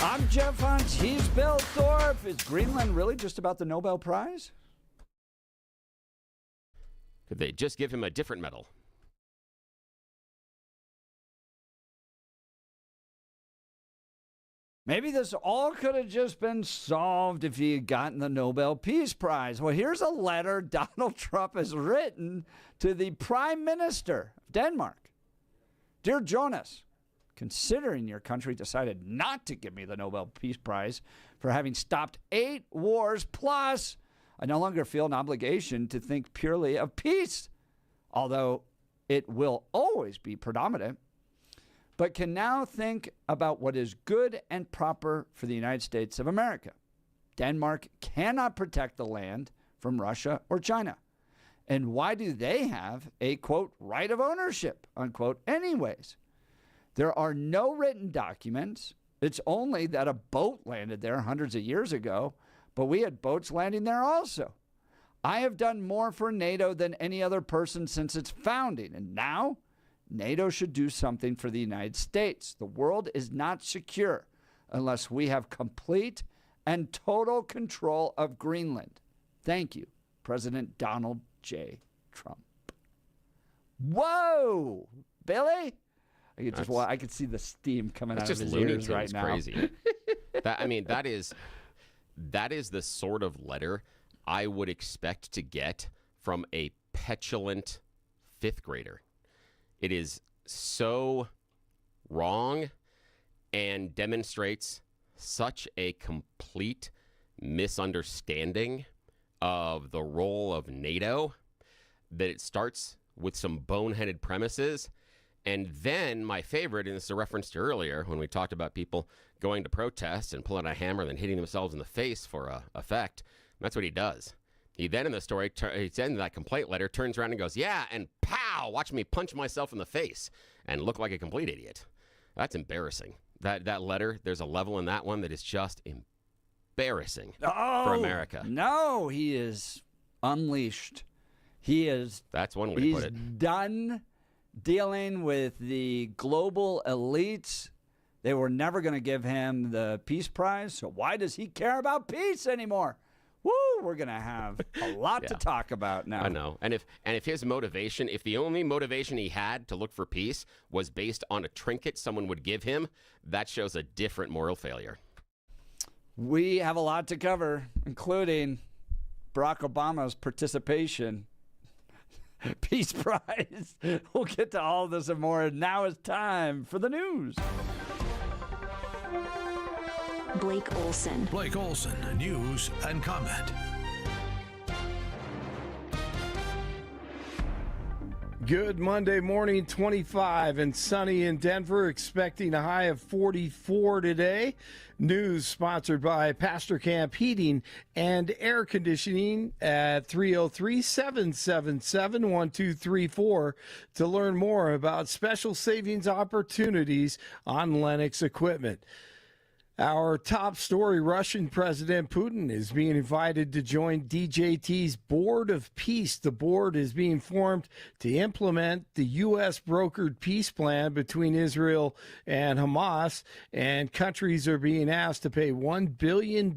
I'm Jeff Hunt. He's Bill Thorpe. Is Greenland really just about the Nobel Prize? Could they just give him a different medal? Maybe this all could have just been solved if he had gotten the Nobel Peace Prize. Well, here's a letter Donald Trump has written to the Prime Minister of Denmark. Dear Jonas, considering your country decided not to give me the Nobel Peace Prize for having stopped 8 wars plus, I no longer feel an obligation to think purely of peace, although it will always be predominant, but can now think about what is good and proper for the United States of America. Denmark cannot protect the land from Russia or China. And why do they have a, quote, right of ownership, unquote, anyways? There are no written documents. It's only that a boat landed there hundreds of years ago, but we had boats landing there also. I have done more for NATO than any other person since its founding, and now NATO should do something for the United States. The world is not secure unless we have complete and total control of Greenland. Thank you, President Donald J. Trump. Whoa, Billy! I could see the steam coming out of his ears right now. Crazy. that is the sort of letter I would expect to get from a petulant 5th grader. It is so wrong and demonstrates such a complete misunderstanding of the role of NATO that it starts with some boneheaded premises. And then my favorite, and this is a reference to earlier when we talked about people going to protest and pulling a hammer and then hitting themselves in the face for effect. That's what he does. He then in the story, he's in that complaint letter, turns around and goes, yeah, and pow, watch me punch myself in the face and look like a complete idiot. That's embarrassing. That letter, there's a level in that one that is just embarrassing for America. No, he is unleashed. That's one way to put it. He's done dealing with the global elites. They were never going to give him the Peace Prize, so why does he care about peace anymore? Woo, we're going to have a lot to talk about now. I know. And if his motivation, if the only motivation he had to look for peace was based on a trinket someone would give him, that shows a different moral failure. We have a lot to cover, including Barack Obama's participation. Peace Prize. We'll get to all this and more. Now it's time for the news. Blake Olson. Blake Olson, news and comment. Good Monday morning, 25 and sunny in Denver, expecting a high of 44 today. News sponsored by Pastor Camp Heating and Air Conditioning at 303-777-1234 to learn more about special savings opportunities on Lennox equipment. Our top story, Russian President Putin is being invited to join DJT's Board of Peace. The board is being formed to implement the U.S. brokered peace plan between Israel and Hamas, and countries are being asked to pay $1 billion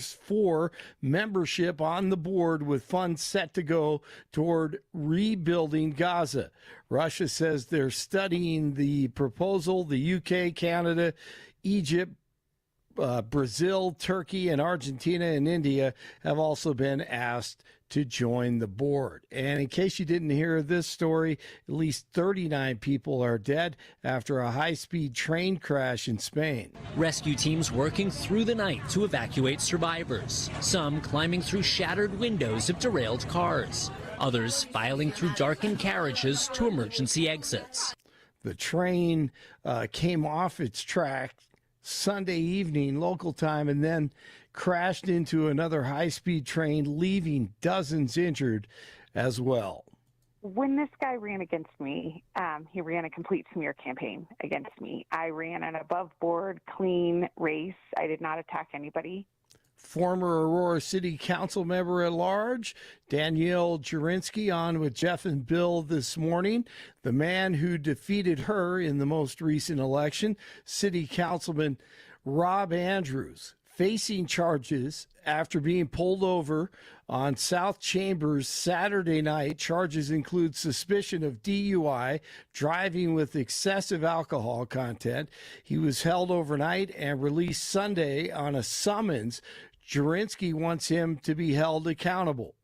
for membership on the board, with funds set to go toward rebuilding Gaza. Russia says they're studying the proposal. The UK, Canada, Egypt, Brazil, Turkey, and Argentina and India have also been asked to join the board. And in case you didn't hear this story, at least 39 people are dead after a high-speed train crash in Spain. Rescue teams working through the night to evacuate survivors, some climbing through shattered windows of derailed cars, others filing through darkened carriages to emergency exits. The train came off its track Sunday evening local time and then crashed into another high-speed train, leaving dozens injured as well. When this guy ran against me, he ran a complete smear campaign against me. I ran an above-board, clean race. I did not attack anybody. Former Aurora City Council member at large, Danielle Jurinsky, on with Jeff and Bill this morning. The man who defeated her in the most recent election, City Councilman Rob Andrews, facing charges after being pulled over on South Chambers Saturday night. Charges include suspicion of DUI, driving with excessive alcohol content. He was held overnight and released Sunday on a summons. Jurinsky wants him to be held accountable.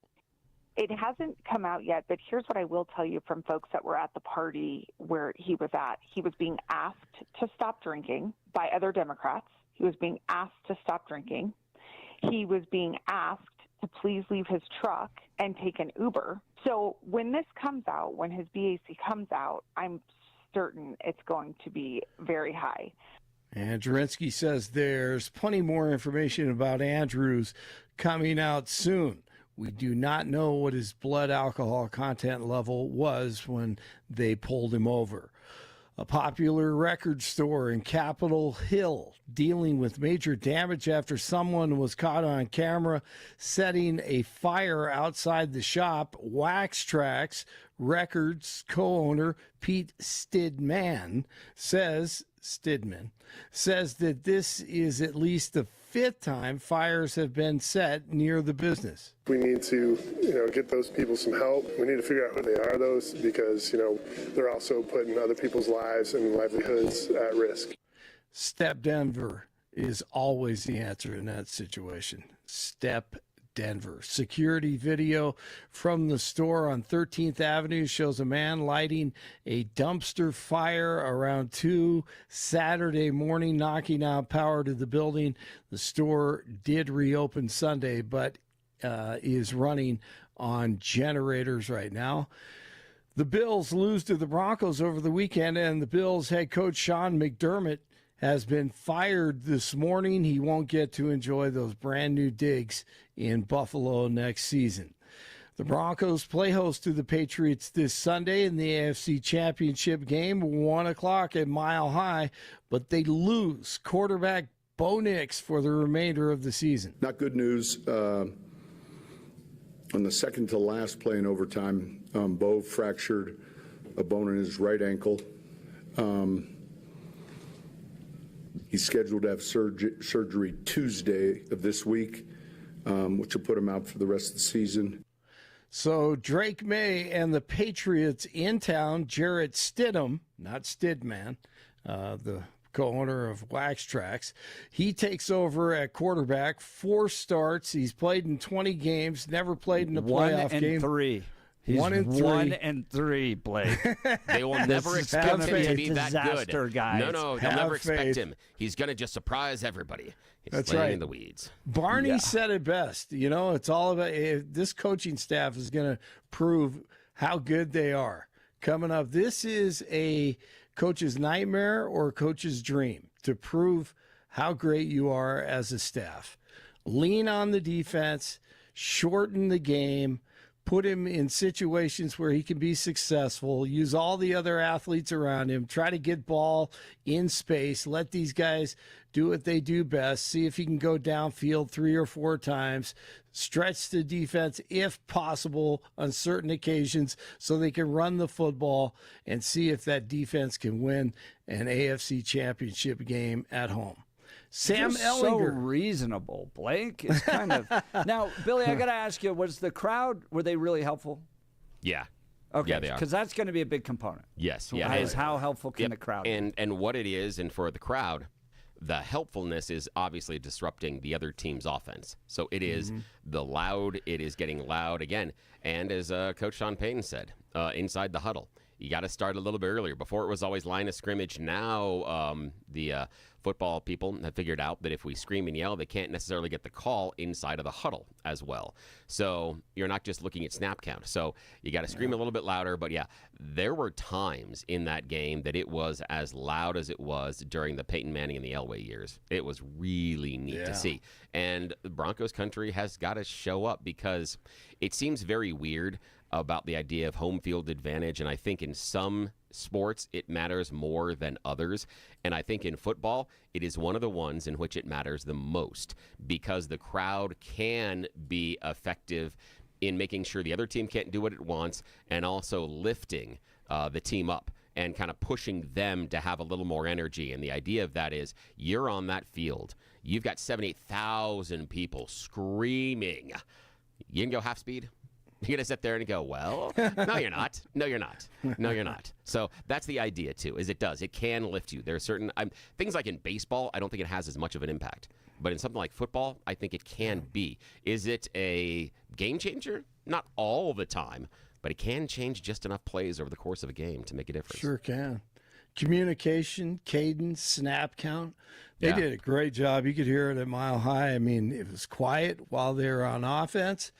It hasn't come out yet, but here's what I will tell you from folks that were at the party where he was at. He was being asked to stop drinking by other Democrats. He was being asked to stop drinking. He was being asked to please leave his truck and take an Uber. So when this comes out, when his BAC comes out, I'm certain it's going to be very high. And Jurinsky says there's plenty more information about Andrews coming out soon. We do not know what his blood alcohol content level was when they pulled him over. A popular record store in Capitol Hill dealing with major damage after someone was caught on camera setting a fire outside the shop. Wax Trax Records co-owner Pete Stidman says that this is at least the fifth time fires have been set near the business. We need to, get those people some help. We need to figure out who they are, those, because, they're also putting other people's lives and livelihoods at risk. Step Denver is always the answer in that situation. Step Denver. Security video from the store on 13th Avenue shows a man lighting a dumpster fire around 2 Saturday morning, knocking out power to the building. The store did reopen Sunday, but is running on generators right now. The Bills lose to the Broncos over the weekend, and the Bills head coach Sean McDermott has been fired this morning. He won't get to enjoy those brand new digs in Buffalo next season. The Broncos play host to the Patriots this Sunday in the AFC Championship game, 1 o'clock at Mile High, but they lose quarterback Bo Nix for the remainder of the season. Not good news. On the second to last play in overtime, Bo fractured a bone in his right ankle. He's scheduled to have surgery Tuesday of this week, which will put him out for the rest of the season. So Drake May and the Patriots in town. Jarrett Stidham, not Stidman, the co-owner of Wax Trax, he takes over at quarterback. 4 starts. He's played in 20 games, never played in a playoff game. 1 and 3. He's 1 and 3. 1 and 3, Blake. They will never expect him to be that good. Guys. No, they'll never expect him. He's going to just surprise everybody. He's That's laying right. in the weeds. Barney said it best. It's all about this coaching staff is going to prove how good they are. Coming up, this is a coach's nightmare or a coach's dream to prove how great you are as a staff. Lean on the defense, shorten the game, put him in situations where he can be successful, use all the other athletes around him, try to get ball in space, let these guys do what they do best, see if he can go downfield 3 or 4 times, stretch the defense if possible on certain occasions so they can run the football and see if that defense can win an AFC championship game at home. Sam You're Ellinger. so reasonable, Blake. It's kind of now, Billy. I got to ask you: was the crowd? Were they really helpful? Yeah. Okay. Yeah, they are. Because that's going to be a big component. Yes. Yeah. Is how helpful can the crowd be? And what it is, and for the crowd, the helpfulness is obviously disrupting the other team's offense. So it is the loud. It is getting loud again. And as Coach Sean Payton said, inside the huddle, you got to start a little bit earlier. Before it was always line of scrimmage. Now the football people have figured out that if we scream and yell, they can't necessarily get the call inside of the huddle as well. So you're not just looking at snap count. So you got to scream a little bit louder. But yeah, there were times in that game that it was as loud as it was during the Peyton Manning and the Elway years. It was really neat to see. And Broncos country has got to show up because it seems very weird about the idea of home field advantage. And I think in some sports, it matters more than others. And I think in football, it is one of the ones in which it matters the most because the crowd can be effective in making sure the other team can't do what it wants and also lifting the team up. and kind of pushing them to have a little more energy. And the idea of that is you're on that field. You've got 78,000 people screaming. You can go half speed? You're going to sit there and go, well, no, you're not. No, you're not. No, you're not. So that's the idea, too, is it can lift you. There are certain things like in baseball, I don't think it has as much of an impact. But in something like football, I think it can be. Is it a game changer? Not all the time, but it can change just enough plays over the course of a game to make a difference. Sure can. Communication, cadence, snap count. They did a great job. You could hear it at Mile High. I mean, it was quiet while they were on offense.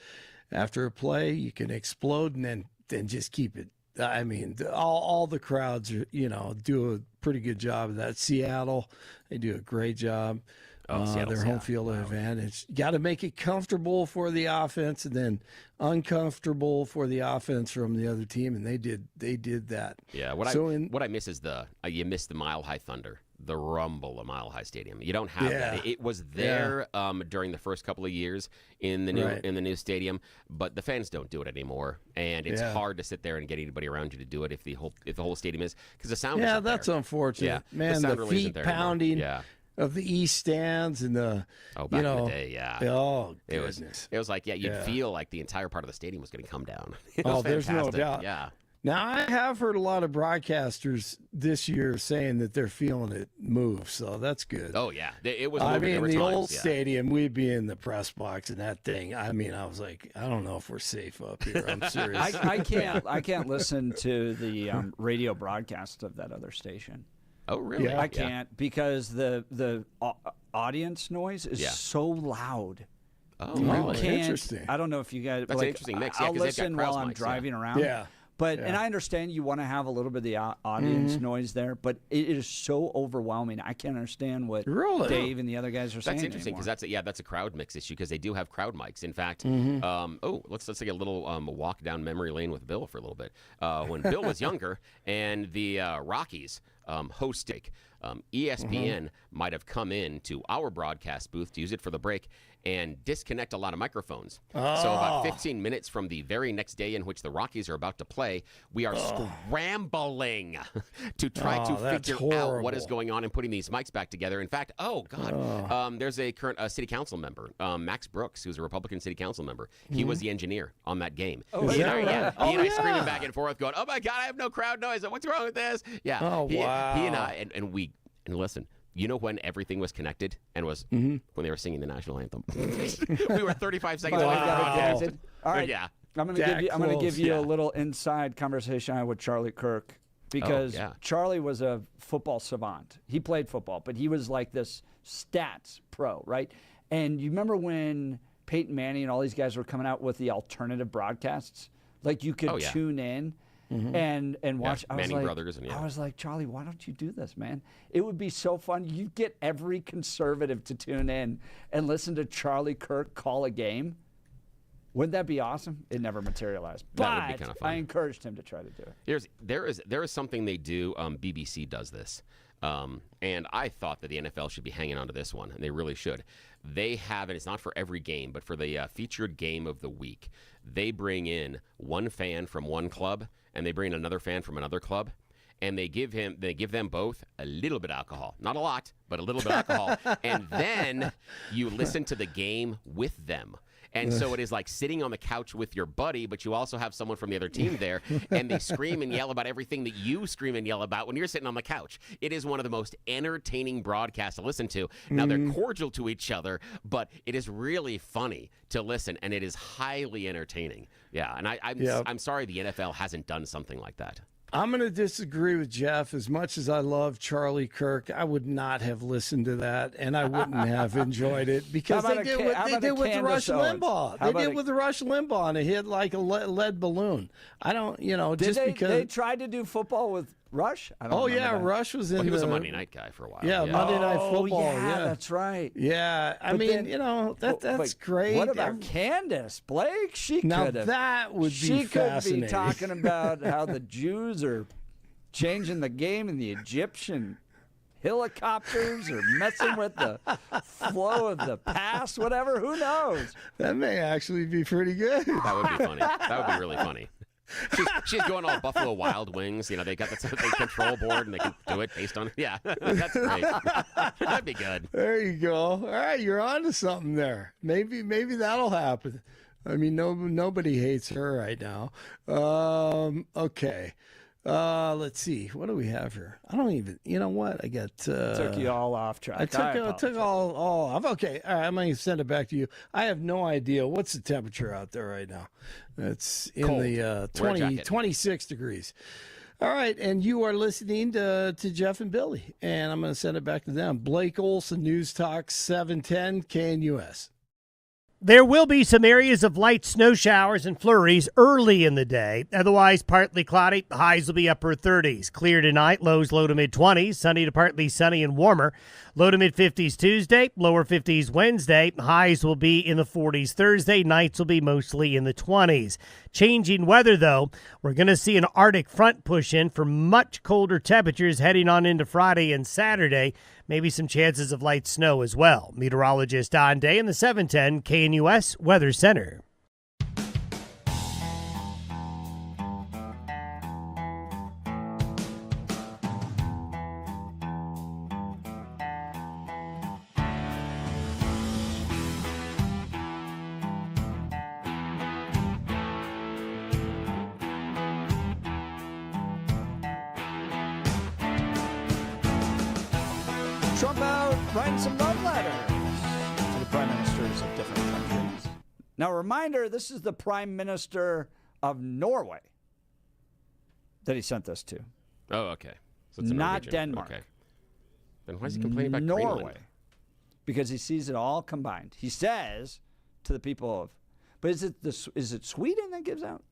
After a play, you can explode and then just keep it. I mean, all the crowds, do a pretty good job of that. Seattle, they do a great job. Their home field advantage. You got to make it comfortable for the offense and then uncomfortable for the offense from the other team, and they did that. Yeah. What I miss is you miss the Mile High Thunder, the rumble of Mile High Stadium. You don't have that. It was there during the first couple of years in the new stadium, but the fans don't do it anymore, and it's hard to sit there and get anybody around you to do it if the whole stadium is, because the sound. Yeah, that's unfortunate. Yeah, man, the feet pounding. Yeah. Of the east stands and the back in the day, oh goodness, it was like you'd feel like the entire part of the stadium was going to come down. There's no doubt. Yeah. Now I have heard a lot of broadcasters this year saying that they're feeling it move, so that's good. Oh yeah, it was. I mean, the old stadium, we'd be in the press box and that thing. I mean, I was like, I don't know if we're safe up here. I'm serious. I can't listen to the radio broadcast of that other station. Oh, really? Yeah. I can't because the audience noise is so loud. Oh, really? Interesting. I don't know if you guys. That's an interesting mix. Yeah, I'll listen while I'm driving around. Yeah. But and I understand you want to have a little bit of the audience noise there, but it is so overwhelming. I can't understand what Dave and the other guys are saying. That's interesting because that's a crowd mix issue because they do have crowd mics. In fact, let's take a little walk down memory lane with Bill for a little bit. When Bill was younger and the Rockies hosting, ESPN might have come in to our broadcast booth to use it for the break and disconnect a lot of microphones. So about 15 minutes from the very next day in which the Rockies are about to play, we are scrambling to try to figure out what is going on and putting these mics back together. In fact, there's a current city council member, Max Brooks, who's a Republican city council member. He was the engineer on that game. He and I screaming back and forth going, oh my God, I have no crowd noise. What's wrong with this? Yeah. He and I, and listen, you know when everything was connected and was when they were singing the national anthem? We were 35 seconds away from broadcast. All right. Yeah. I'm going to give you a little inside conversation I had with Charlie Kirk because Charlie was a football savant. He played football, but he was like this stats pro, right? And you remember when Peyton Manning and all these guys were coming out with the alternative broadcasts? Like you could tune in. And watch. Manning brothers and I was like, Charlie, why don't you do this, man? It would be so fun. You get every conservative to tune in and listen to Charlie Kirk call a game. Wouldn't that be awesome? It never materialized, that would be kind of fun. I encouraged him to try to do it. There is something they do. BBC does this, and I thought that the NFL should be hanging on to this one, and they really should. They have, and it's not for every game, but for the featured game of the week, they bring in one fan from one club and they bring in another fan from another club, and they give them both a little bit of alcohol. Not a lot, but a little bit of alcohol. And then you listen to the game with them. And so it is like sitting on the couch with your buddy, but you also have someone from the other team there, and they scream and yell about everything that you scream and yell about when you're sitting on the couch. It is one of the most entertaining broadcasts to listen to. Now, they're cordial to each other, but it is really funny to listen, and it is highly entertaining. Yeah, and I'm sorry the NFL hasn't done something like that. I'm going to disagree with Jeff. As much as I love Charlie Kirk, I would not have listened to that, and I wouldn't have enjoyed it because they did what they did with the Rush Limbaugh. They did with the Rush Limbaugh, and it hit like a lead balloon. I don't, just because they tried to do football with Rush. I don't remember that. Rush was in. He was a Monday night guy for a while. Yeah, Monday Night Football. Yeah, that's right. Yeah, I mean, that's great. What about Candace Blake? Now that would be fascinating. She could be talking about how the Jews are changing the game in the Egyptian helicopters or messing with the flow of the pass, whatever. Who knows? That may actually be pretty good. That would be funny. That would be really funny. She's going all Buffalo Wild Wings. You know, they got the control board and they can do it based on. Yeah, that's great. That'd be good. There you go. All right, you're on to something there. Maybe that'll happen. I mean, nobody hates her right now. Okay. Let's see. What do we have here? I don't even. You know what? I got. Took you all off track. I took all off. Okay. All right. I'm going to send it back to you. I have no idea. What's the temperature out there right now? It's in cold. the 26 degrees. All right. And you are listening to Jeff and Billy. And I'm going to send it back to them. Blake Olson, News Talk 710 KNUS. There will be some areas of light snow showers and flurries early in the day. Otherwise, partly cloudy. Highs will be upper 30s. Clear tonight. Lows low to mid 20s. Sunny to partly sunny and warmer. Low to mid 50s Tuesday. Lower 50s Wednesday. Highs will be in the 40s Thursday. Nights will be mostly in the 20s. Changing weather, though. We're going to see an Arctic front push in for much colder temperatures heading on into Friday and Saturday. Maybe some chances of light snow as well. Meteorologist Don Day in the 710 KNUS Weather Center. Trump out writing some love letters to the prime ministers of different countries. Now, a reminder, this is the prime minister of Norway that he sent this to. Oh, okay. So it's a Not Norwegian. Denmark. Okay. Then why is he complaining about Norway. Greenland? Because he sees it all combined. He says to the people of, but is it Sweden that gives out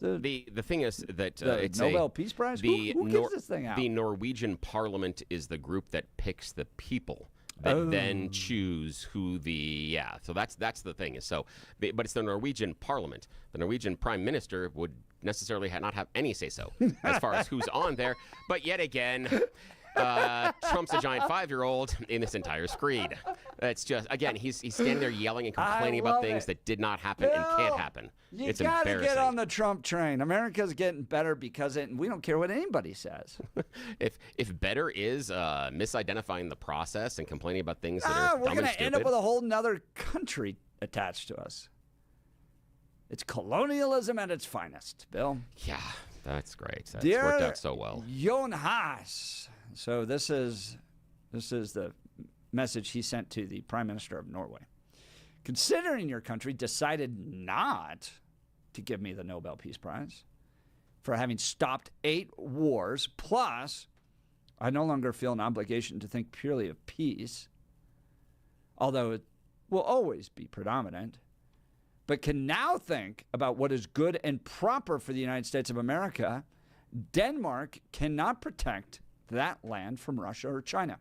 The thing is that the it's Nobel Peace Prize? Who gives this thing out? The Norwegian Parliament is the group that picks the people that then choose who the So that's the thing is but it's the Norwegian Parliament. The Norwegian Prime Minister would necessarily not have any say so as far as who's on there. But yet again. Trump's a giant 5-year-old in this entire screed. It's just, again, he's standing there yelling and complaining about things that did not happen and can't happen. It's gotta embarrassing. get on the Trump train. America's getting better because we don't care what anybody says. If better is misidentifying the process and complaining about things that are we're dumb and gonna stupid. end up with a whole nother country attached to us. It's colonialism at its finest, Bill. Yeah, that's great. That's Dear worked out so well. Jon Haas. So this is the message he sent to the Prime Minister of Norway. Considering your country decided not to give me the Nobel Peace Prize for having stopped 8 wars, plus I no longer feel an obligation to think purely of peace, although it will always be predominant, but can now think about what is good and proper for the United States of America, Denmark cannot protect that land from Russia or China.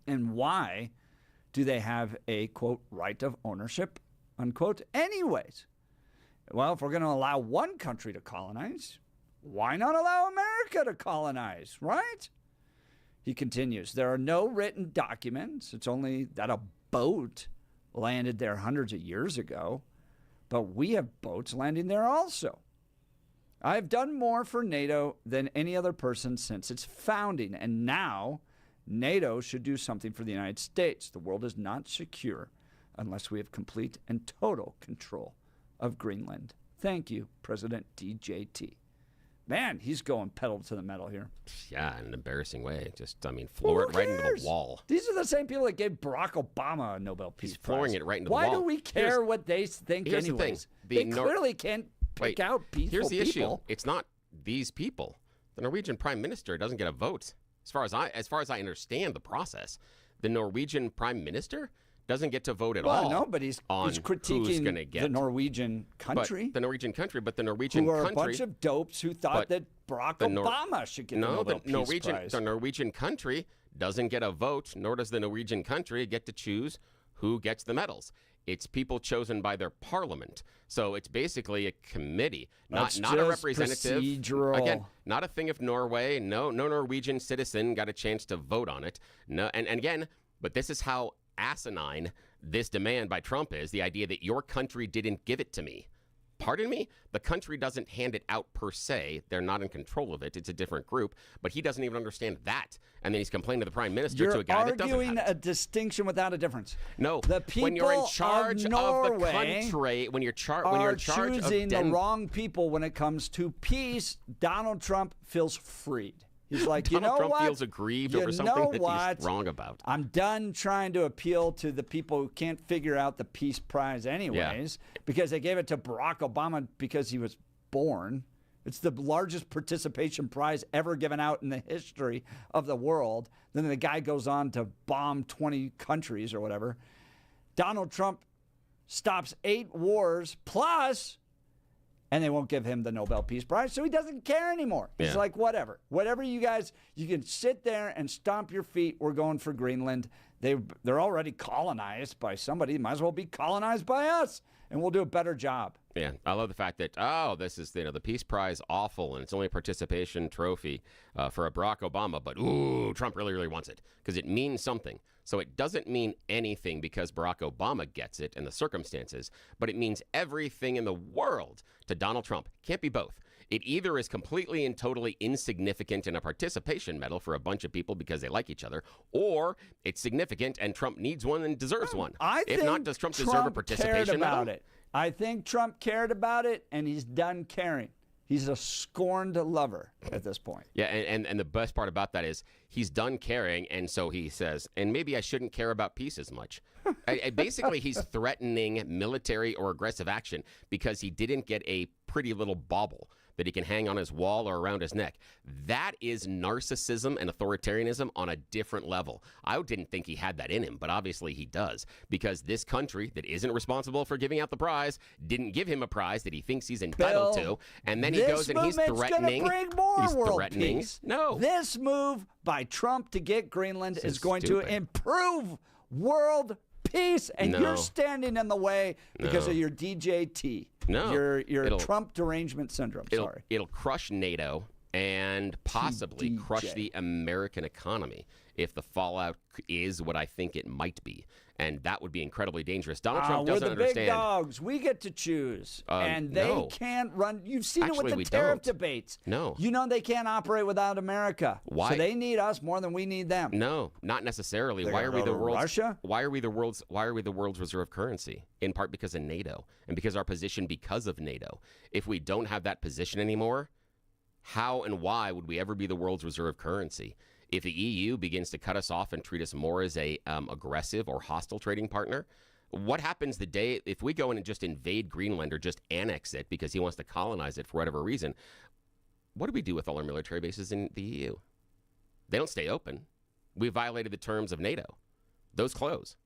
And why do they have a, quote, right of ownership, unquote, anyways? Well, if we're going to allow one country to colonize, why not allow America to colonize, right? He continues, there are no written documents. It's only that a boat landed there hundreds of years ago, but we have boats landing there also. I have done more for NATO than any other person since its founding, and now NATO should do something for the United States. The world is not secure unless we have complete and total control of Greenland. Thank you, President DJT. Man, he's going pedal to the metal here. Yeah, in an embarrassing way. Floor it right into the wall. These are the same people that gave Barack Obama a Nobel Peace Prize. Flooring it right into the wall. Why do we care what they think here's anyways? The thing. They clearly can't pick out peaceful Here's the people. issue. It's not these people. The Norwegian Prime Minister doesn't get a vote. As far as I understand the process, the Norwegian Prime Minister doesn't get to vote at all. No, but he's critiquing the Norwegian country. The Norwegian country, but the Norwegian who are country, a bunch of dopes who thought that Barack Obama should get the Nobel Peace Prize. The Norwegian country doesn't get a vote, nor does the Norwegian country get to choose who gets the medals. It's people chosen by their parliament. So it's basically a committee, not a representative. Procedural. Again, not a thing of Norway. No Norwegian citizen got a chance to vote on it. No, and again, but this is how asinine this demand by Trump is, the idea that your country didn't give it to me. Pardon me? The country doesn't hand it out per se. They're not in control of it. It's a different group. But he doesn't even understand that. And then he's complaining to the prime minister to a guy that doesn't have it. You're arguing a distinction without a difference. No. The people when you're in charge of Norway the country, when you're are choosing the wrong people when it comes to peace, Donald Trump feels freed. He's like, you know Donald Trump what? feels aggrieved over something that he's wrong about. I'm done trying to appeal to the people who can't figure out the Peace Prize anyways, because they gave it to Barack Obama because he was born. It's the largest participation prize ever given out in the history of the world. Then the guy goes on to bomb 20 countries or whatever. Donald Trump stops 8 wars plus, and they won't give him the Nobel Peace Prize, so he doesn't care anymore. He's like, whatever. Whatever you guys, you can sit there and stomp your feet. We're going for Greenland. They're already colonized by somebody. Might as well be colonized by us, and we'll do a better job. Yeah, I love the fact that, this is, the Peace Prize awful, and it's only a participation trophy for a Barack Obama, but, Trump really, really wants it because it means something. So it doesn't mean anything because Barack Obama gets it and the circumstances, but it means everything in the world to Donald Trump. Can't be both. It either is completely and totally insignificant in a participation medal for a bunch of people because they like each other, or it's significant and Trump needs one and deserves one. If not, does Trump deserve a participation medal? I think Trump cared about it, and he's done caring. He's a scorned lover at this point. Yeah, and the best part about that is he's done caring, and so he says, and maybe I shouldn't care about peace as much. Basically, he's threatening military or aggressive action because he didn't get a pretty little bauble that he can hang on his wall or around his neck. That is narcissism and authoritarianism on a different level. I didn't think he had that in him, but obviously he does, because this country that isn't responsible for giving out the prize didn't give him a prize that he thinks he's entitled to, and then he goes and he's threatening. Bring more he's world threatening. Peace. No, this move by Trump to get Greenland is going to improve world peace, and you're standing in the way because of your DJT. No, your Trump derangement syndrome. It'll crush NATO and possibly crush the American economy if the fallout is what I think it might be. And that would be incredibly dangerous. Donald Trump doesn't understand. We're the big dogs. We get to choose. And they can't run. You've seen it with the tariff debates. No. You know they can't operate without America. Why? So they need us more than we need them. No, not necessarily. Why are we the world's Russia? Why are we the world's reserve currency? In part because of NATO and because our position because of NATO. If we don't have that position anymore, how and why would we ever be the world's reserve currency? If the EU begins to cut us off and treat us more as a aggressive or hostile trading partner, what happens the day if we go in and just invade Greenland or just annex it because he wants to colonize it for whatever reason? What do we do with all our military bases in the EU? They don't stay open. We violated the terms of NATO. Those close.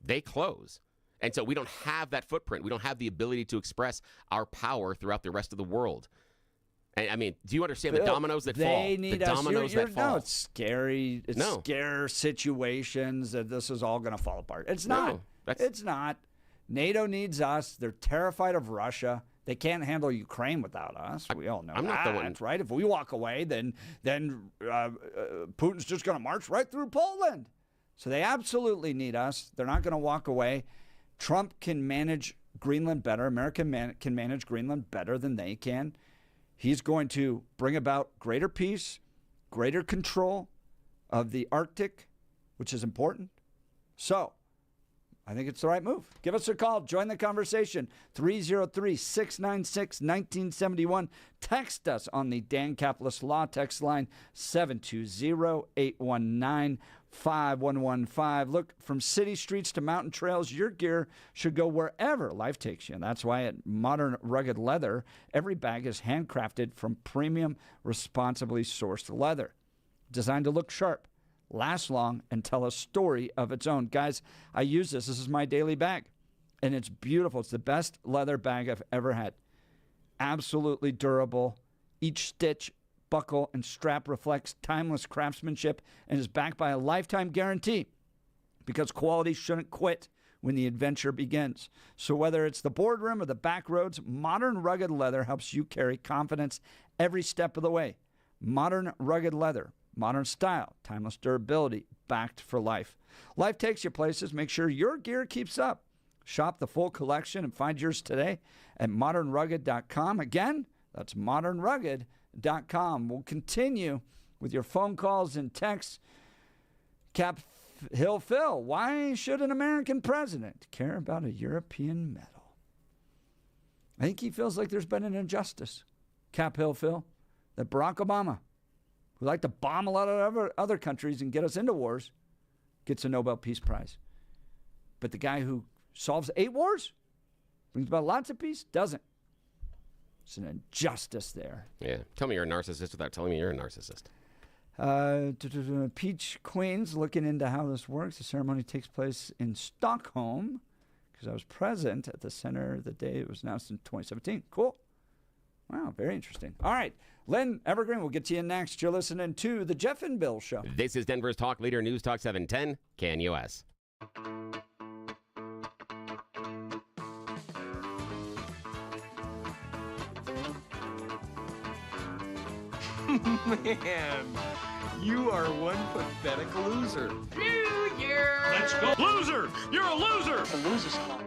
They close. And so we don't have that footprint. We don't have the ability to express our power throughout the rest of the world. And, I mean, do you understand the dominoes that fall? They need the dominoes that fall. No, it's scary. It's scare situations that this is all going to fall apart. It's not. It's not. NATO needs us. They're terrified of Russia. They can't handle Ukraine without us. We all know I'm that, not the one. right? If we walk away, then Putin's just going to march right through Poland. So they absolutely need us. They're not going to walk away. Trump can manage Greenland better. America can manage Greenland better than they can. He's going to bring about greater peace, greater control of the Arctic, which is important. So I think it's the right move. Give us a call. Join the conversation. 303-696-1971. Text us on the Dan Capitalist Law text line, 720-819-5115. Look, from city streets to mountain trails, your gear should go wherever life takes you. And that's why at Modern Rugged Leather, every bag is handcrafted from premium, responsibly sourced leather. Designed to look sharp, last long, and tell a story of its own. Guys, I use this. This is my daily bag, and it's beautiful. It's the best leather bag I've ever had. Absolutely durable. Each stitch, buckle, and strap reflects timeless craftsmanship and is backed by a lifetime guarantee, because quality shouldn't quit when the adventure begins. So whether it's the boardroom or the back roads, Modern Rugged Leather helps you carry confidence every step of the way. Modern Rugged Leather. Modern style, timeless durability, backed for life. Life takes you places. Make sure your gear keeps up. Shop the full collection and find yours today at modernrugged.com. Again, that's modernrugged.com. We'll continue with your phone calls and texts. Cap Hill Phil, why should an American president care about a European medal? I think he feels like there's been an injustice, Cap Hill Phil, that Barack Obama, who liked to bomb a lot of other countries and get us into wars, gets a Nobel Peace Prize. But the guy who solves 8 wars, brings about lots of peace, doesn't. It's an injustice there. Yeah. Tell me you're a narcissist without telling me you're a narcissist. Peach Queens looking into how this works. The ceremony takes place in Stockholm because I was present at the center the day it was announced in 2017. Cool. Wow, very interesting. All right, Lynn Evergreen, we'll get to you next. You're listening to The Jeff and Bill Show. This is Denver's talk leader, News Talk 710, KNUS. Man, you are one pathetic loser. Let's go. Loser! You're a loser! The Losers Club.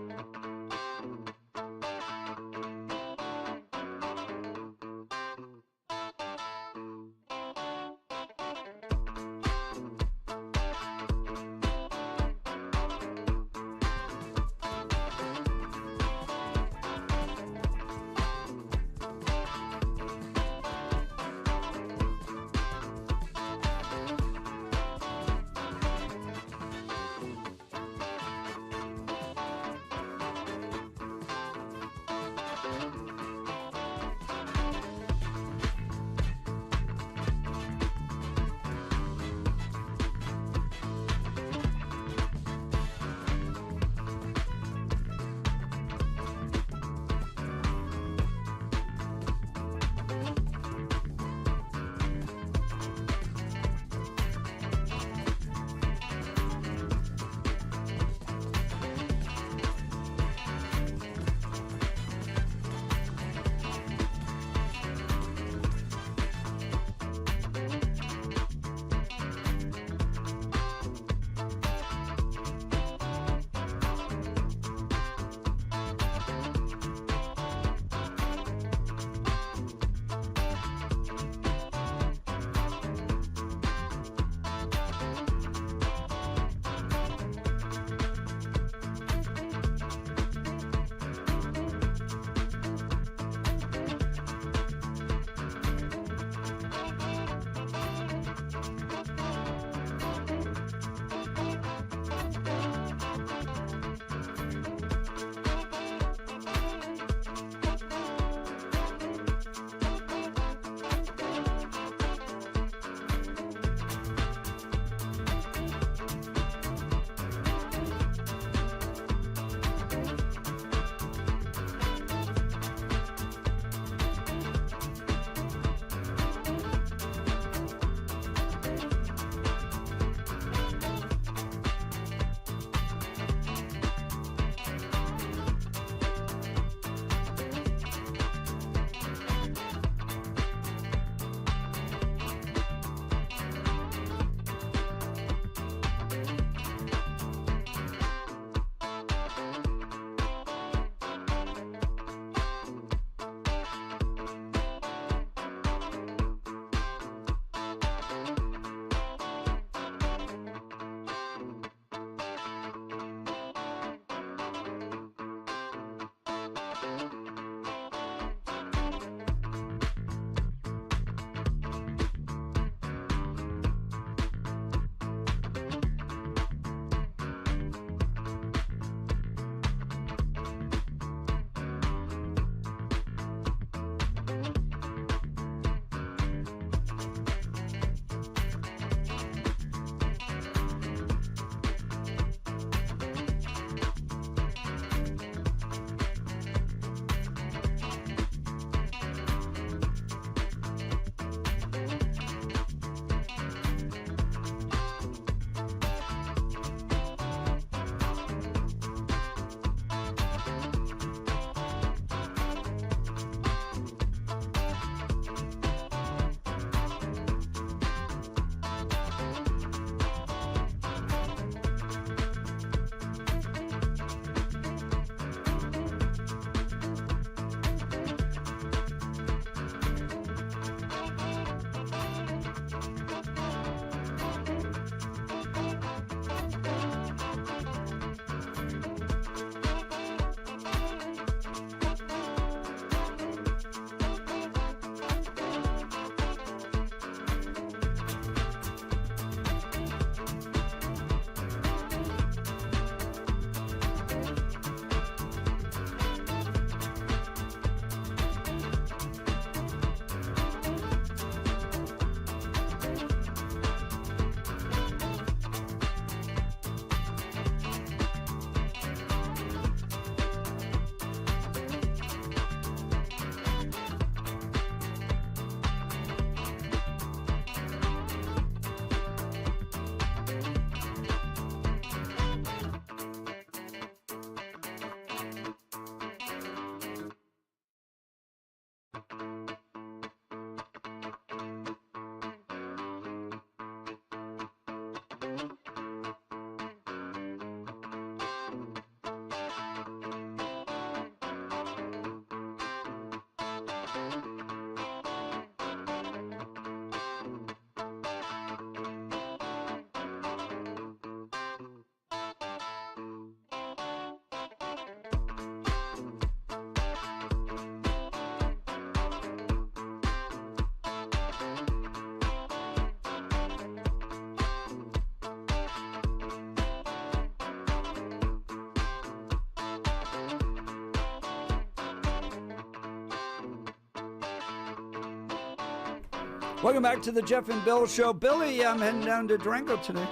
Welcome back to the Jeff and Bill Show. Billy, I'm heading down to Durango today.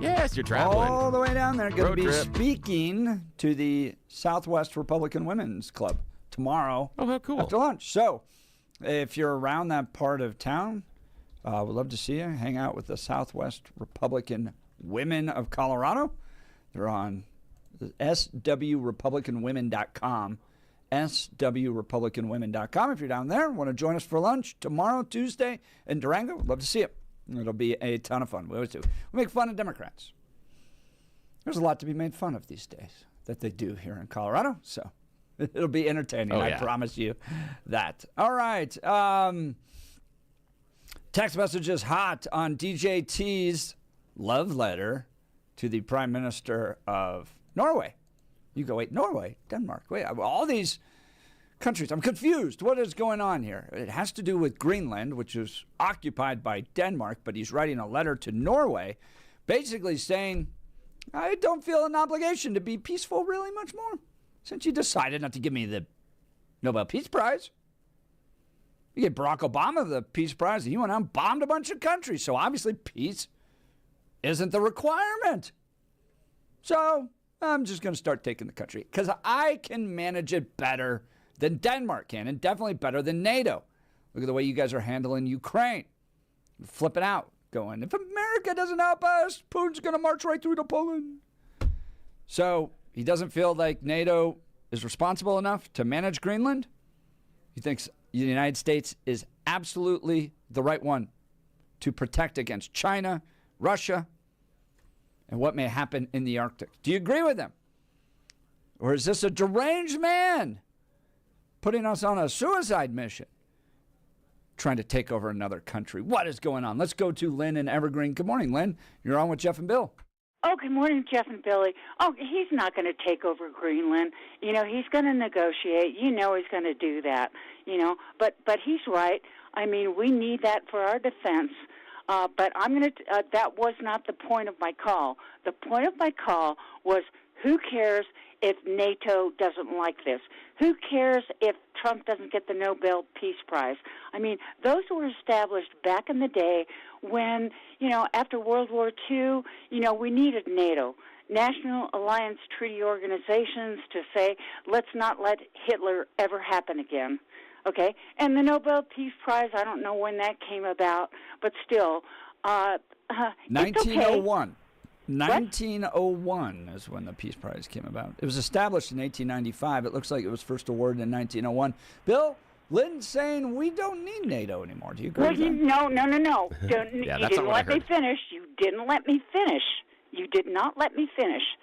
Yes, you're traveling. All the way down there. Going to be trip. speaking to the Southwest Republican Women's Club tomorrow. Oh, how cool. After lunch. So, if you're around that part of town, we'd love to see you. Hang out with the Southwest Republican Women of Colorado. They're on swrepublicanwomen.com. swrepublicanwomen.com. If you're down there and want to join us for lunch tomorrow, Tuesday, in Durango, we'd love to see you. It'll be a ton of fun. We always do. We make fun of Democrats. There's a lot to be made fun of these days that they do here in Colorado, so it'll be entertaining. I promise you that. All right. Text message is hot on DJT's love letter to the Prime Minister of Norway. You go, wait, Norway, Denmark, wait, all these countries. I'm confused. What is going on here? It has to do with Greenland, which is occupied by Denmark, but he's writing a letter to Norway basically saying, I don't feel an obligation to be peaceful really much more since you decided not to give me the Nobel Peace Prize. You gave Barack Obama the Peace Prize, and you went out and bombed a bunch of countries, so obviously peace isn't the requirement. So I'm just going to start taking the country because I can manage it better than Denmark can, and definitely better than NATO. Look at the way you guys are handling Ukraine. Flipping out, going, if America doesn't help us, Putin's going to march right through to Poland. So he doesn't feel like NATO is responsible enough to manage Greenland. He thinks the United States is absolutely the right one to protect against China, Russia, and what may happen in the Arctic. Do you agree with him? Or is this a deranged man putting us on a suicide mission, trying to take over another country? What is going on? Let's go to Lynn in Evergreen. Good morning, Lynn. You're on with Jeff and Bill. Oh, good morning, Jeff and Billy. Oh, he's not going to take over Greenland. You know, he's going to negotiate. You know he's going to do that, you know. But he's right. I mean, we need that for our defense. But I'm going to that was not the point of my call. The point of my call was, who cares if NATO doesn't like this? Who cares if Trump doesn't get the Nobel Peace Prize? I mean, those were established back in the day when, you know, after World War II, you know, we needed NATO, National Alliance Treaty Organizations, to say, let's not let Hitler ever happen again. Okay? And the Nobel Peace Prize, I don't know when that came about, but still, 1901. It's okay. 1901 is when the Peace Prize came about. It was established in 1895. It looks like it was first awarded in 1901. Bill, Lynn's saying we don't need NATO anymore. Do you agree with that? No. Yeah, You didn't let me finish. You didn't let me finish. You did not let me finish.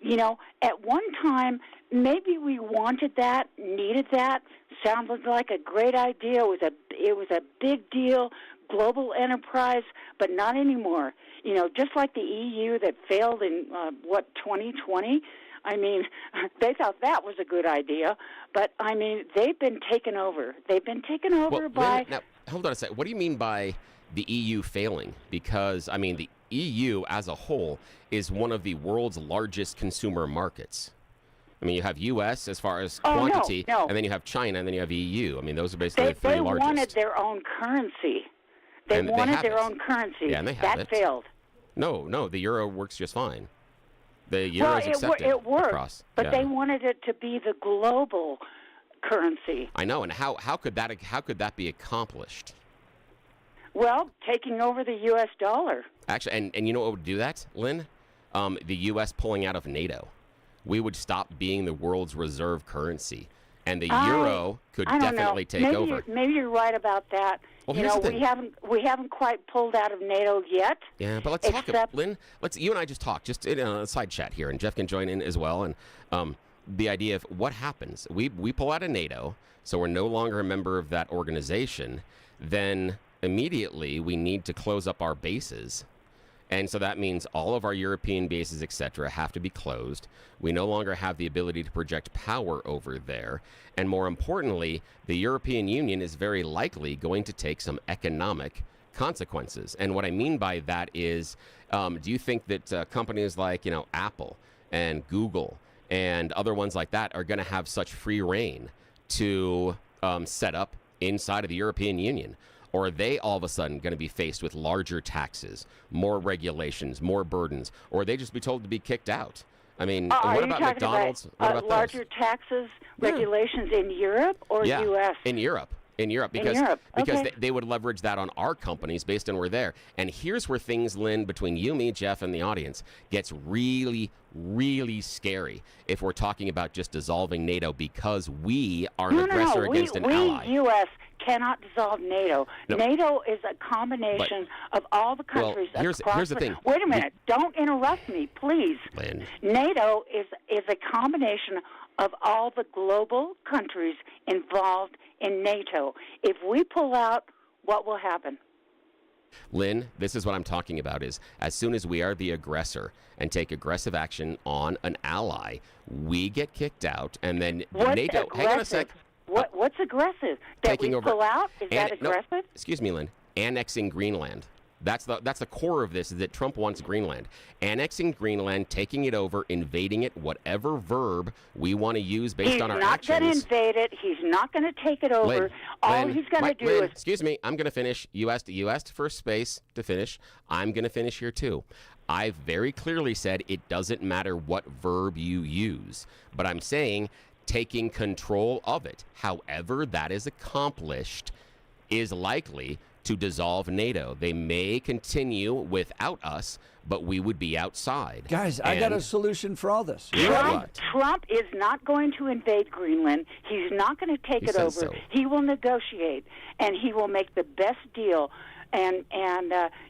You know, at one time, maybe we wanted that, needed that, sounded like a great idea. It was a big deal, global enterprise, but not anymore. You know, just like the EU that failed in, 2020? I mean, they thought that was a good idea, but, I mean, they've been taken over. They've been taken over by... Now, hold on a second. What do you mean by the EU failing? Because, I mean, the EU as a whole is one of the world's largest consumer markets. I mean, you have U.S. as far as quantity, no. And then you have China, and then you have EU. I mean, those are basically the three they largest. They wanted their own currency. They wanted their own currency. Yeah, and they have that failed. No, the euro works just fine. The euro is accepted it worked, across. But they wanted it to be the global currency. I know, and how could that be accomplished? Well, taking over the U.S. dollar. Actually, and you know what would do that, Lynn? The U.S. pulling out of NATO. We would stop being the world's reserve currency, and the euro could definitely take over. Maybe you're right about that. Well, you know, we haven't quite pulled out of NATO yet. Yeah, but let's talk, Lynn. You and I just talk, just in a side chat here, and Jeff can join in as well. And the idea of what happens, we pull out of NATO, so we're no longer a member of that organization. Then immediately we need to close up our bases. And so that means all of our European bases, et cetera, have to be closed. We no longer have the ability to project power over there. And more importantly, the European Union is very likely going to take some economic consequences. And what I mean by that is, do you think that companies like, Apple and Google and other ones like that are going to have such free reign to set up inside of the European Union? Or are they all of a sudden going to be faced with larger taxes, more regulations, more burdens? Or are they just be told to be kicked out? I mean, what about McDonald's? What about larger taxes, regulations in Europe or U.S.? In Europe. Because they would leverage that on our companies based on we're there. And here's where things, Lynn, between you, me, Jeff, and the audience, gets really, really scary if we're talking about just dissolving NATO because we are an aggressor against an ally. We, U.S., cannot dissolve NATO. No. NATO is a combination of all the countries across here's the thing. Wait a minute. Don't interrupt me, please. Lynn. NATO is a combination of all the global countries involved in NATO. If we pull out, what will happen? Lynn, this is what I'm talking about is as soon as we are the aggressor and take aggressive action on an ally, we get kicked out and then NATO... Aggressive? Hang on a sec. What's aggressive? That we pull out? Is that aggressive? No, excuse me, Lynn. Annexing Greenland. That's the core of this, is that Trump wants Greenland. Annexing Greenland, taking it over, invading it, whatever verb we want to use based on our actions. He's not going to invade it. He's not going to take it over. All he's going to do is... Excuse me. I'm going to finish. You asked for space to finish. I'm going to finish here, too. I've very clearly said it doesn't matter what verb you use. But I'm saying taking control of it, however that is accomplished, is likely to dissolve NATO. They may continue without us, but we would be outside. Guys, I got a solution for all this. Trump is not going to invade Greenland. He's not going to take it over. So. He will negotiate, and he will make the best deal. And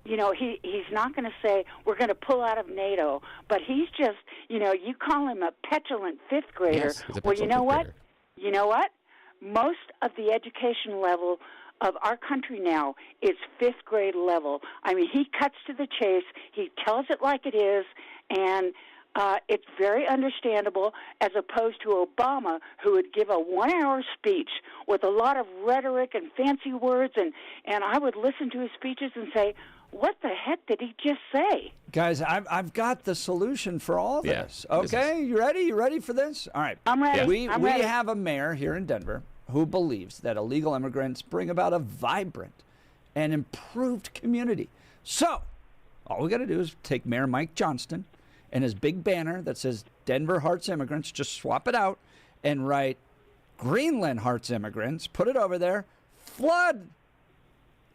he's not going to say, we're going to pull out of NATO. But he's just, you call him a petulant fifth grader. Yes, he's a well, petulant fifth grader. You know what? Most of the education level of our country now is fifth grade level. I mean, he cuts to the chase. He tells it like it is, and it's very understandable, as opposed to Obama, who would give a 1-hour speech with a lot of rhetoric and fancy words, and I would listen to his speeches and say, what the heck did he just say? Guys, I've got the solution for all this. Okay, you ready? You ready for this? All right. I'm ready. We ready. have a mayor here in Denver who believes that illegal immigrants bring about a vibrant and improved community. So, all we got to do is take Mayor Mike Johnston and his big banner that says Denver Hearts Immigrants, just swap it out and write Greenland Hearts Immigrants, put it over there, flood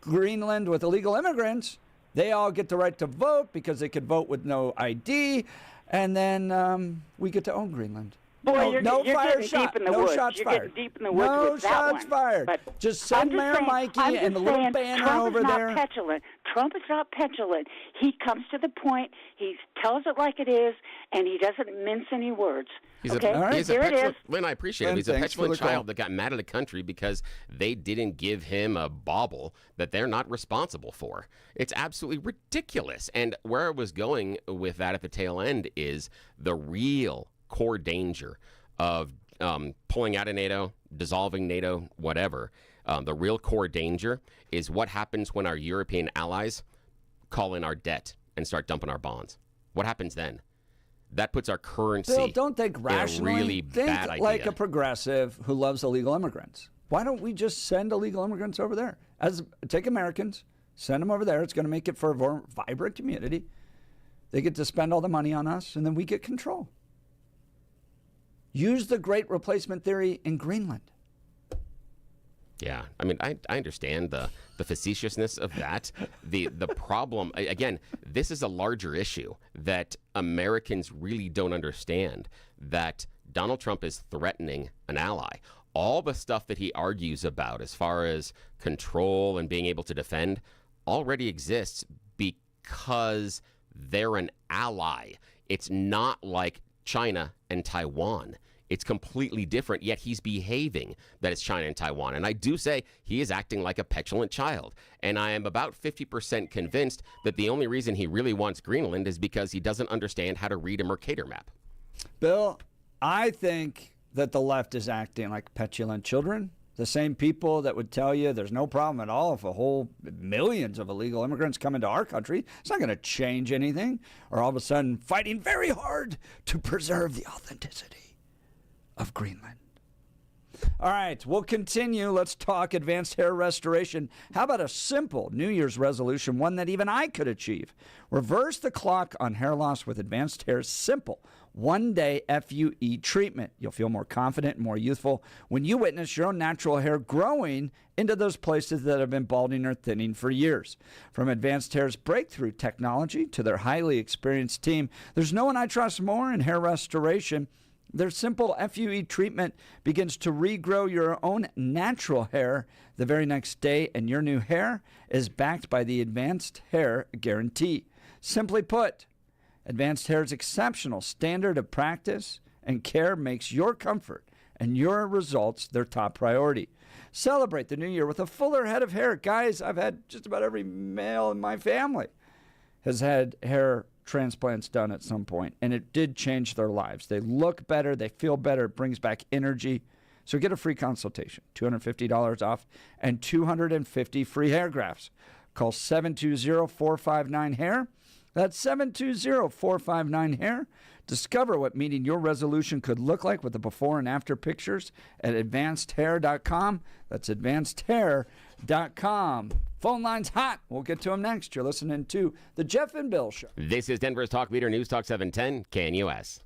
Greenland with illegal immigrants. They all get the right to vote because they could vote with no ID, and then we get to own Greenland. Boy, you're no fire getting shot. deep in the No woods. shots You're fired. getting deep in the woods no with that shots one. fired. But just send Mayor Mikey and the little banner Trump over is not there. Petulant. Trump is not petulant. He comes to the point. He tells it like it is, and he doesn't mince any words. He's okay? a Here it is. Lynn, I appreciate it. He's a petulant child that got mad at the country because they didn't give him a bauble that they're not responsible for. It's absolutely ridiculous. And where I was going with that at the tail end is the real core danger of pulling out of NATO, dissolving NATO, whatever. The real core danger is what happens when our European allies call in our debt and start dumping our bonds. What happens then? That puts our currency Bill, don't think rationally. in a really think bad idea. like a progressive who loves illegal immigrants. Why don't we just send illegal immigrants over there? Take Americans, send them over there. It's going to make it for a more vibrant community. They get to spend all the money on us, and then we get control. Use the great replacement theory in Greenland. Yeah, I mean, I understand the facetiousness of that. The problem, again, this is a larger issue that Americans really don't understand, that Donald Trump is threatening an ally. All the stuff that he argues about as far as control and being able to defend already exists because they're an ally. It's not like China and Taiwan. It's completely different, yet he's behaving that it's China and Taiwan. And I do say he is acting like a petulant child. And I am about 50% convinced that the only reason he really wants Greenland is because he doesn't understand how to read a Mercator map. Bill, I think that the left is acting like petulant children. The same people that would tell you there's no problem at all if a whole millions of illegal immigrants come into our country. It's not going to change anything. Or all of a sudden fighting very hard to preserve the authenticity of Greenland. All right, we'll continue. Let's talk advanced hair restoration. How about a simple New Year's resolution, one that even I could achieve? Reverse the clock on hair loss with Advanced Hair's simple one-day FUE treatment. You'll feel more confident and more youthful when you witness your own natural hair growing into those places that have been balding or thinning for years. From Advanced Hair's breakthrough technology to their highly experienced team, there's no one I trust more in hair restoration. Their simple FUE treatment begins to regrow your own natural hair the very next day, and your new hair is backed by the Advanced Hair Guarantee. Simply put, Advanced Hair's exceptional standard of practice and care makes your comfort and your results their top priority. Celebrate the new year with a fuller head of hair. Guys, I've had just about every male in my family has had hair transplants done at some point, and it did change their lives. They look better, they feel better, it brings back energy. So get a free consultation, $250 off, and 250 free hair grafts. Call 720-459-HAIR. That's 720-459-HAIR. Discover what meeting your resolution could look like with the before and after pictures at advancedhair.com. That's advancedhair.com. Phone line's hot. We'll get to them next. You're listening to The Jeff and Bill Show. This is Denver's Talk Leader News Talk 710 KNUS.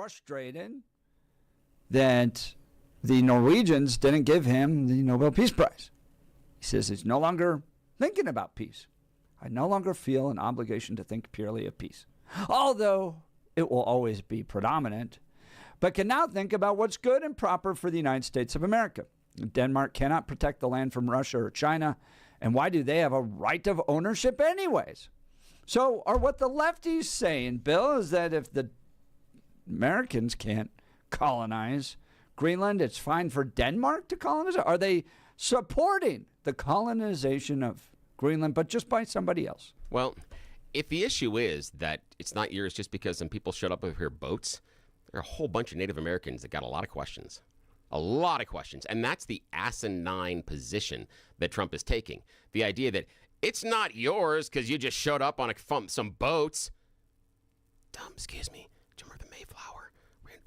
frustrated that the Norwegians didn't give him the Nobel Peace Prize. He says he's no longer thinking about peace. I no longer feel an obligation to think purely of peace, although it will always be predominant, but can now think about what's good and proper for the United States of America. Denmark cannot protect the land from Russia or China, and why do they have a right of ownership anyways? So are what the lefties saying, Bill, is that if the Americans can't colonize Greenland, it's fine for Denmark to colonize it? Are they supporting the colonization of Greenland, but just by somebody else? Well, if the issue is that it's not yours just because some people showed up with their boats, there are a whole bunch of Native Americans that got a lot of questions. A lot of questions. And that's the asinine position that Trump is taking. The idea that it's not yours because you just showed up on some boats. Excuse me. Do you remember the Mayflower?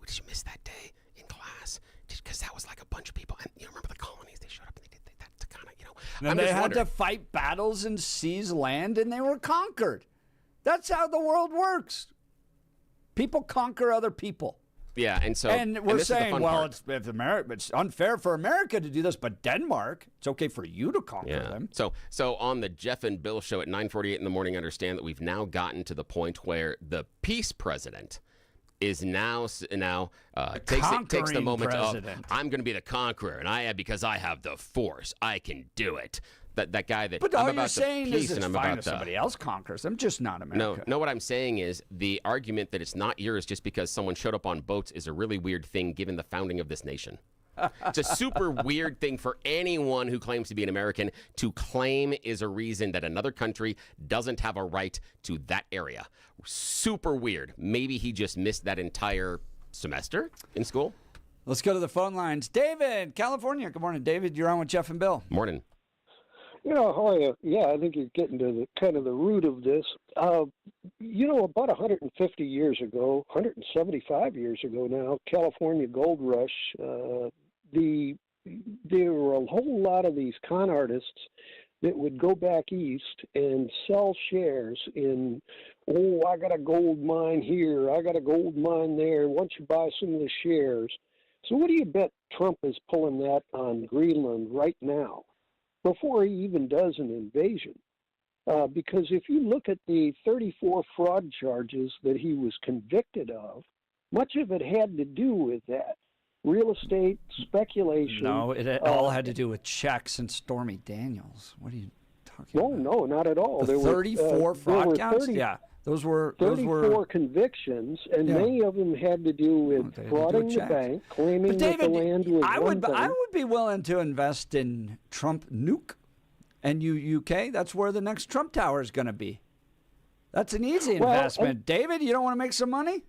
Did you miss that day in class? Because that was like a bunch of people. And you remember the colonies? They showed up and they did that to kind of, And they had to fight battles and seize land, and they were conquered. That's how the world works. People conquer other people. Yeah, and we're saying, well, it's unfair for America to do this, but Denmark, it's okay for you to conquer them. So on the Jeff and Bill show at 9:48 in the morning, understand that we've now gotten to the point where the peace president is now takes the moment president. of, I'm going to be the conqueror, and because I have the force, I can do it. That guy that. But I'm all about you're saying peace is it's and I'm fine about if somebody else conquers them, just not America. No, what I'm saying is the argument that it's not yours just because someone showed up on boats is a really weird thing given the founding of this nation. It's a super weird thing for anyone who claims to be an American to claim is a reason that another country doesn't have a right to that area. Super weird. Maybe he just missed that entire semester in school. Let's go to the phone lines. David, California. Good morning, David. You're on with Jeff and Bill. Morning. How are you? Yeah, I think you're getting to the root of this. About 150 years ago, 175 years ago now, California gold rush, there were a whole lot of these con artists that would go back east and sell shares in, I got a gold mine here, I got a gold mine there, why don't you buy some of the shares? So what do you bet Trump is pulling that on Greenland right now, before he even does an invasion? Because if you look at the 34 fraud charges that he was convicted of, much of it had to do with that. Real estate, speculation. No, it all had to do with checks and Stormy Daniels. What are you talking about? No, not at all. The 34 fraud counts? Yeah. Those were 34 convictions, and many of them had to do with frauding the bank, claiming that the land was I would be willing to invest in Trump Nuke and UK. That's where the next Trump Tower is going to be. That's an easy investment. David, you don't want to make some money?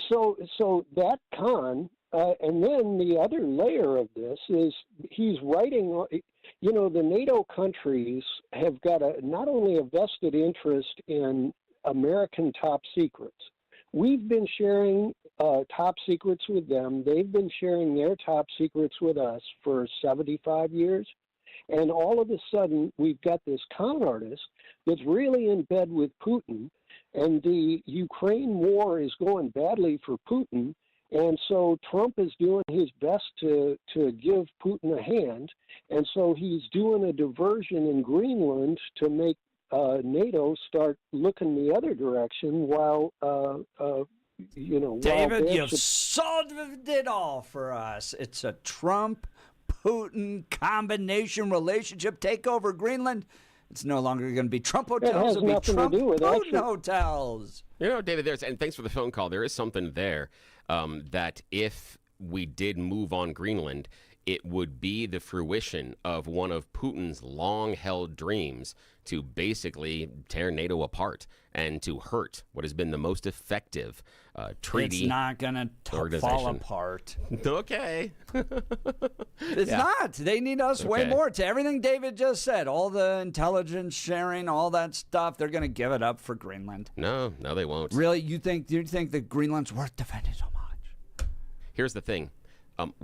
So that con, and then the other layer of this is he's writing. The NATO countries have got not only a vested interest in American top secrets. We've been sharing top secrets with them. They've been sharing their top secrets with us for 75 years. And all of a sudden, we've got this con artist that's really in bed with Putin. And the Ukraine war is going badly for Putin. And so Trump is doing his best to give Putin a hand. And so he's doing a diversion in Greenland to make NATO start looking the other direction while, David, you've solved it all for us. It's a Trump-Putin combination relationship. Take over Greenland. It's no longer going to be Trump hotels. It'll be Trump-Putin hotels. David, and thanks for the phone call. There is something there that if we did move on Greenland, it would be the fruition of one of Putin's long-held dreams to basically tear NATO apart and to hurt what has been the most effective treaty. It's not going to fall apart. Okay. It's not. They need us way more. To everything David just said, all the intelligence sharing, all that stuff, they're going to give it up for Greenland. No, they won't. Really? Do you think that Greenland's worth defending so much? Here's the thing.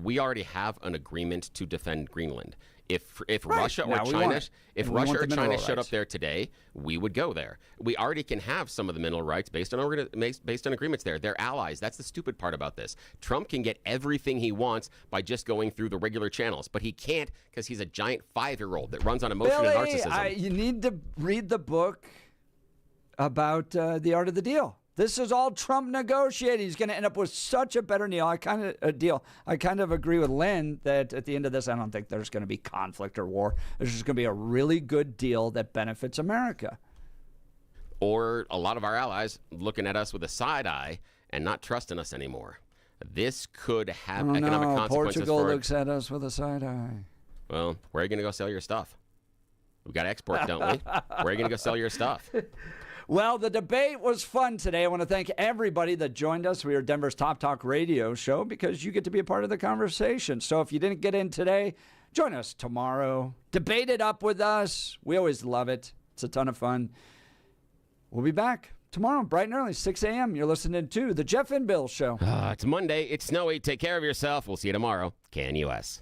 We already have an agreement to defend Greenland. If Right. Russia or Now we China want it. if And we Russia want or the China mineral showed rights. up there today, we would go there. We already can have some of the mineral rights based on agreements there. They're allies. That's the stupid part about this. Trump can get everything he wants by just going through the regular channels, but he can't because he's a giant 5-year-old that runs on emotion and Billy, narcissism. you need to read the book about the art of the deal. This is all Trump negotiating. He's going to end up with such a better deal. I kind of agree with Lynn that at the end of this, I don't think there's going to be conflict or war. There's just going to be a really good deal that benefits America. Or a lot of our allies looking at us with a side eye and not trusting us anymore. This could have economic consequences Portugal for looks at us with a side eye. Well, where are you going to go sell your stuff? We've got to export, don't we? Where are you going to go sell your stuff? Well, the debate was fun today. I want to thank everybody that joined us. We are Denver's Top Talk radio show because you get to be a part of the conversation. So if you didn't get in today, join us tomorrow. Debate it up with us. We always love it. It's a ton of fun. We'll be back tomorrow, bright and early, 6 a.m. You're listening to The Jeff and Bill Show. It's Monday. It's snowy. Take care of yourself. We'll see you tomorrow. KNUS.